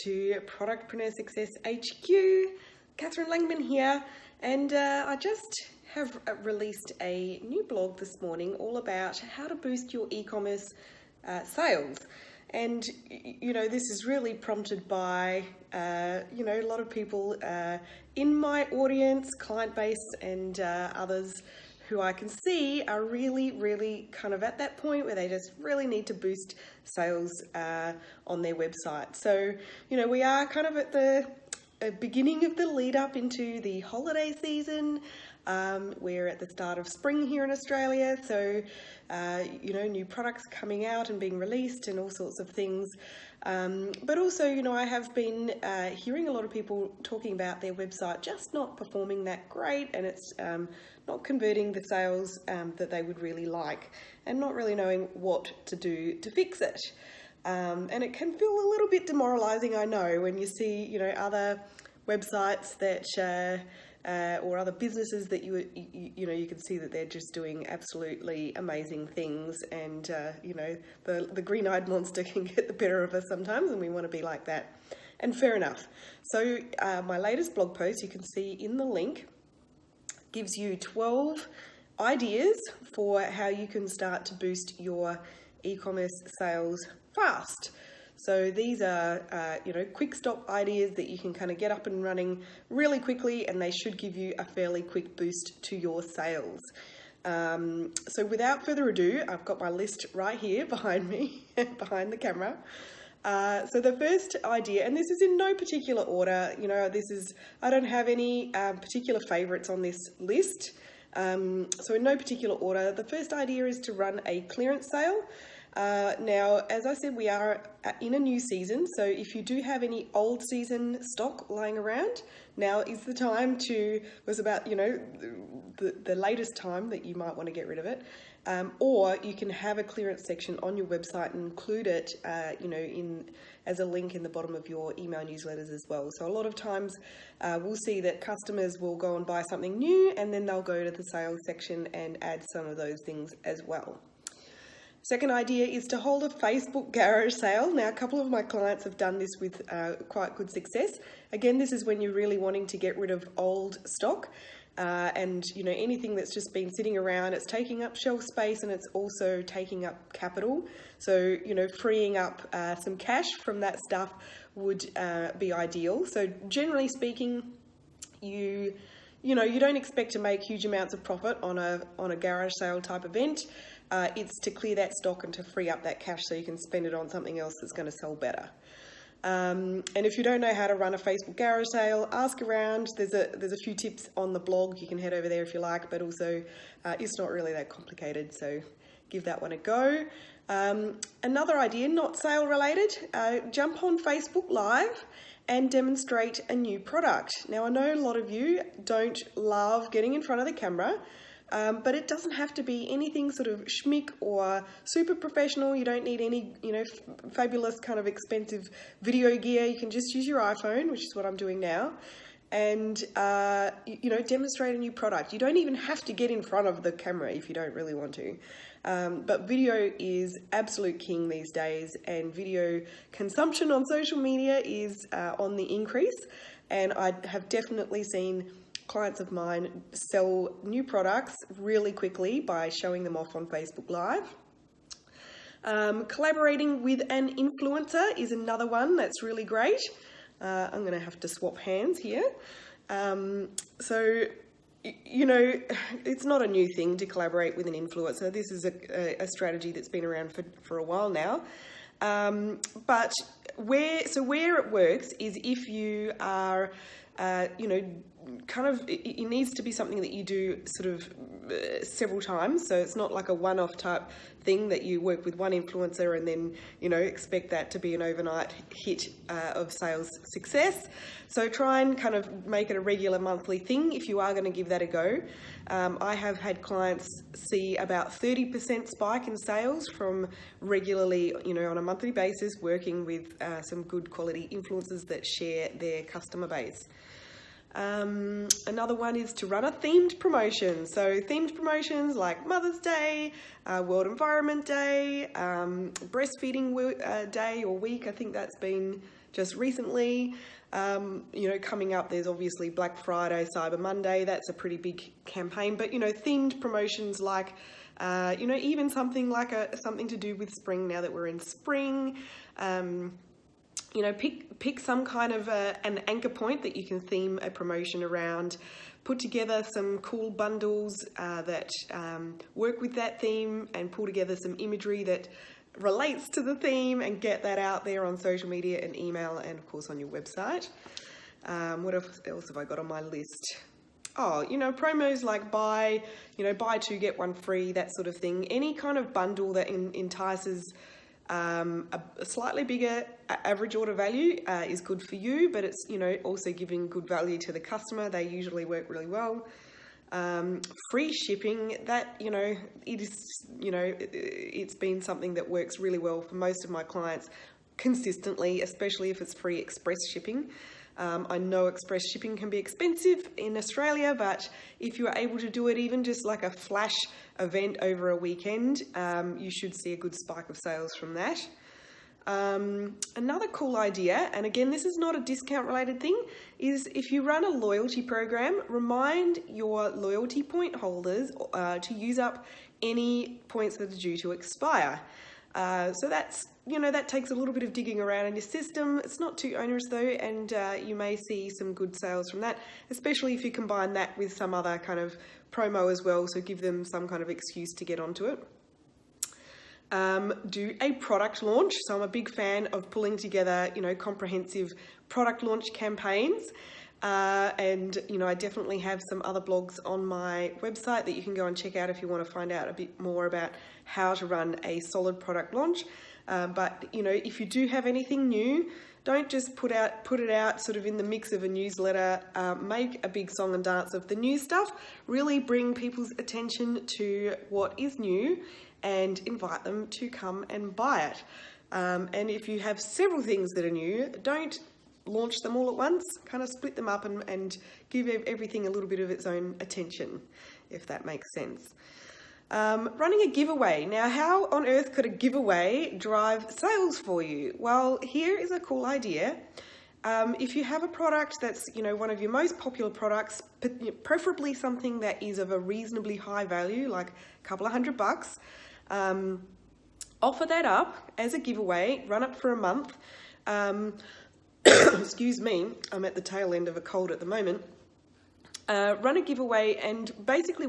to Productpreneur Success HQ. Catherine Langman here, and I just have released a new blog this morning all about how to boost your e-commerce sales. And you know, this is really prompted by a lot of people in my audience, client base, and others who I can see are really kind of at that point where they just really need to boost sales on their website. So, you know, we are kind of at the beginning of the lead up into the holiday season. We're at the start of spring here in Australia, so new products coming out and being released and all sorts of things. But also, I have been hearing a lot of people talking about their website just not performing that great, and it's not converting the sales that they would really like, and not really knowing what to do to fix it. And it can feel a little bit demoralizing, I know, when you see, other websites that or other businesses that you can see that they're just doing absolutely amazing things, and the green-eyed monster can get the better of us sometimes, and we want to be like that. And fair enough. So my latest blog post, you can see in the link, gives you 12 ideas for how you can start to boost your e-commerce sales fast. So these are, quick stop ideas that you can kind of get up and running really quickly, and they should give you a fairly quick boost to your sales. So without further ado, I've got my list right here behind me, behind the camera. So the first idea, and this is in no particular order, I don't have any particular favorites on this list. So in no particular order, the first idea is to run a clearance sale. Now, as I said, we are in a new season, so if you do have any old season stock lying around, now is the time was about, the latest time that you might want to get rid of it. Or you can have a clearance section on your website and include it, as a link in the bottom of your email newsletters as well. So a lot of times we'll see that customers will go and buy something new, and then they'll go to the sales section and add some of those things as well. Second idea is to hold a Facebook garage sale. Now, a couple of my clients have done this with quite good success. Again, this is when you're really wanting to get rid of old stock. And anything that's just been sitting around, it's taking up shelf space, and it's also taking up capital. So freeing up some cash from that stuff would be ideal. So generally speaking, you don't expect to make huge amounts of profit on a garage sale type event. It's to clear that stock and to free up that cash so you can spend it on something else that's going to sell better. And if you don't know how to run a Facebook garage sale, ask around. There's a few tips on the blog. You can head over there if you like, but also it's not really that complicated, so give that one a go. Another idea, not sale related, jump on Facebook Live and demonstrate a new product. Now, I know a lot of you don't love getting in front of the camera, but it doesn't have to be anything sort of schmick or super professional. You don't need any, fabulous kind of expensive video gear. You can just use your iPhone, which is what I'm doing now, and, demonstrate a new product. You don't even have to get in front of the camera if you don't really want to. But video is absolute king these days, and video consumption on social media is on the increase, and I have definitely seen clients of mine sell new products really quickly by showing them off on Facebook Live. Collaborating with an influencer is another one that's really great. I'm going to have to swap hands here. It's not a new thing to collaborate with an influencer. This is a strategy that's been around for a while now. But where it works is if you are, it needs to be something that you do sort of several times. So it's not like a one-off type thing that you work with one influencer and then, expect that to be an overnight hit of sales success. So try and kind of make it a regular monthly thing if you are going to give that a go. I have had clients see about 30% spike in sales from regularly, on a monthly basis, working with some good quality influencers that share their customer base. Another one is to run a themed promotion. So themed promotions like Mother's Day, World Environment Day, Breastfeeding Day or Week. I think that's been just recently. Coming up, there's obviously Black Friday, Cyber Monday. That's a pretty big campaign. But, themed promotions like, even something like something to do with spring now that we're in spring. Pick some kind of an anchor point that you can theme a promotion around. Put together some cool bundles that work with that theme, and pull together some imagery that relates to the theme, and get that out there on social media and email, and of course on your website. What else have I got on my list? Oh, promos like buy 2 get 1 free, that sort of thing. Any kind of bundle that entices a slightly bigger average order value is good for you, but it's also giving good value to the customer. They usually work really well. Free shipping, that it's been something that works really well for most of my clients consistently, especially if it's free express shipping. I know express shipping can be expensive in Australia, but if you are able to do it even just like a flash event over a weekend, you should see a good spike of sales from that. Another cool idea, and again, this is not a discount related thing, is if you run a loyalty program, remind your loyalty point holders to use up any points that are due to expire. So that's, that takes a little bit of digging around in your system. It's not too onerous though, and you may see some good sales from that, especially if you combine that with some other kind of promo as well, so give them some kind of excuse to get onto it. Do a product launch. So I'm a big fan of pulling together, comprehensive product launch campaigns. And I definitely have some other blogs on my website that you can go and check out if you want to find out a bit more about how to run a solid product launch. But if you do have anything new, don't just put it out sort of in the mix of a newsletter. Make a big song and dance of the new stuff. Really bring people's attention to what is new and invite them to come and buy it. And if you have several things that are new, don't launch them all at once. Kind of split them up and give everything a little bit of its own attention, if that makes sense. Running a giveaway. Now, how on earth could a giveaway drive sales for you? Well, here is a cool idea. If you have a product that's, one of your most popular products, preferably something that is of a reasonably high value, like a couple of $100, offer that up as a giveaway, run it for a month. Excuse me, I'm at the tail end of a cold at the moment. Run a giveaway, and basically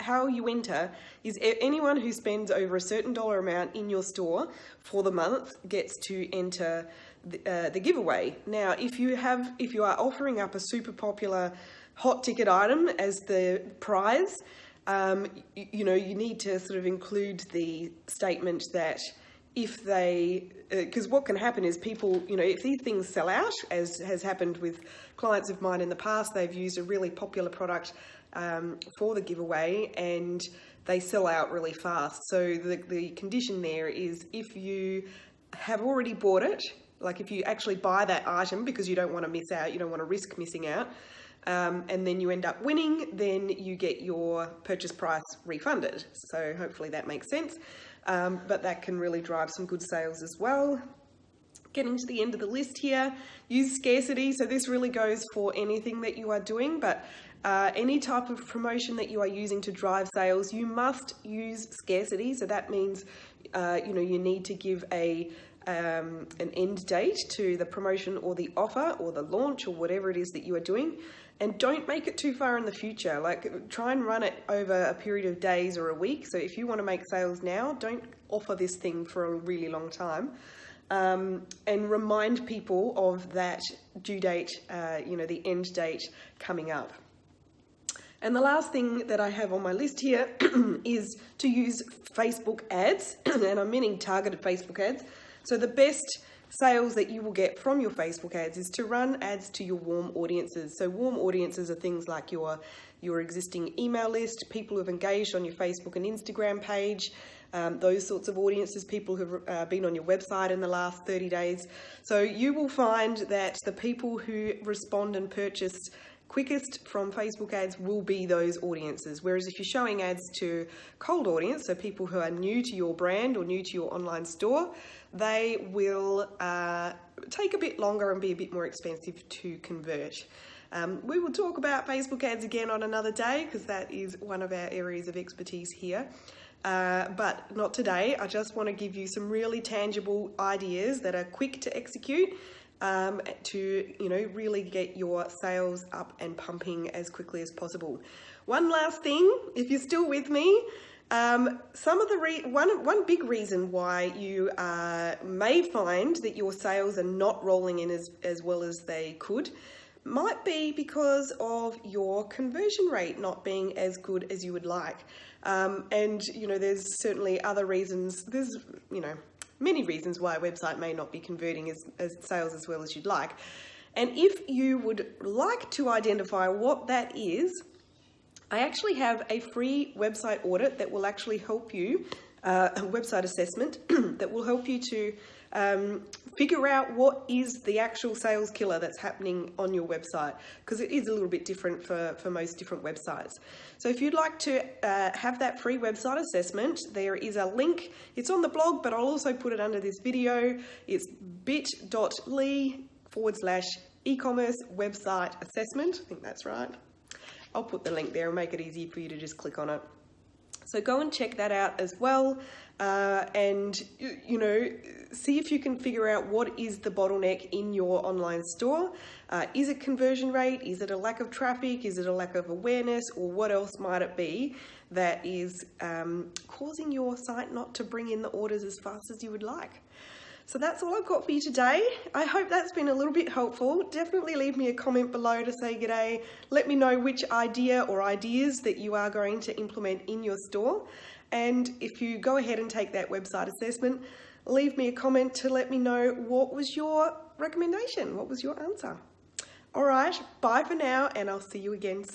how you enter is anyone who spends over a certain dollar amount in your store for the month gets to enter the giveaway. Now, if you are offering up a super popular hot ticket item as the prize, you need to sort of include the statement that if because what can happen is people, if these things sell out, as has happened with clients of mine in the past, they've used a really popular product for the giveaway and they sell out really fast. So the condition there is if you have already bought it, like if you actually buy that item because you don't want to miss out, you don't want to risk missing out, and then you end up winning, then you get your purchase price refunded. So hopefully that makes sense. But that can really drive some good sales as well. Getting to the end of the list here, use scarcity. So this really goes for anything that you are doing, but any type of promotion that you are using to drive sales, you must use scarcity. So that means, you need to give an end date to the promotion or the offer or the launch or whatever it is that you are doing. And don't make it too far in the future. Like, try and run it over a period of days or a week. So if you want to make sales now, don't offer this thing for a really long time. And remind people of that due date, the end date coming up. And the last thing that I have on my list here is to use Facebook ads, and I'm meaning targeted Facebook ads. So the best sales that you will get from your Facebook ads is to run ads to your warm audiences. So warm audiences are things like your existing email list, people who have engaged on your Facebook and Instagram page, those sorts of audiences, people who have been on your website in the last 30 days. So you will find that the people who respond and purchase quickest from Facebook ads will be those audiences. Whereas if you're showing ads to cold audience, so people who are new to your brand or new to your online store, they will take a bit longer and be a bit more expensive to convert. We will talk about Facebook ads again on another day because that is one of our areas of expertise here. But not today. I just want to give you some really tangible ideas that are quick to execute to really get your sales up and pumping as quickly as possible. One last thing, if you're still with me, one big reason why you may find that your sales are not rolling in as well as they could might be because of your conversion rate not being as good as you would like. And there's certainly other reasons. There's many reasons why a website may not be converting as sales as well as you'd like. And if you would like to identify what that is, I actually have a free website audit that will actually help you, a website assessment that will help you to figure out what is the actual sales killer that's happening on your website, because it is a little bit different for most different websites. So if you'd like to have that free website assessment, there is a link. It's on the blog, but I'll also put it under this video. It's bit.ly/e-commerce website assessment. I think that's right. I'll put the link there and make it easy for you to just click on it. So go and check that out as well, and see if you can figure out what is the bottleneck in your online store. Is it conversion rate? Is it a lack of traffic? Is it a lack of awareness? Or what else might it be that is causing your site not to bring in the orders as fast as you would like? So that's all I've got for you today. I hope that's been a little bit helpful. Definitely leave me a comment below to say g'day. Let me know which idea or ideas that you are going to implement in your store. And if you go ahead and take that website assessment, leave me a comment to let me know what was your recommendation, what was your answer. All right, bye for now, and I'll see you again soon.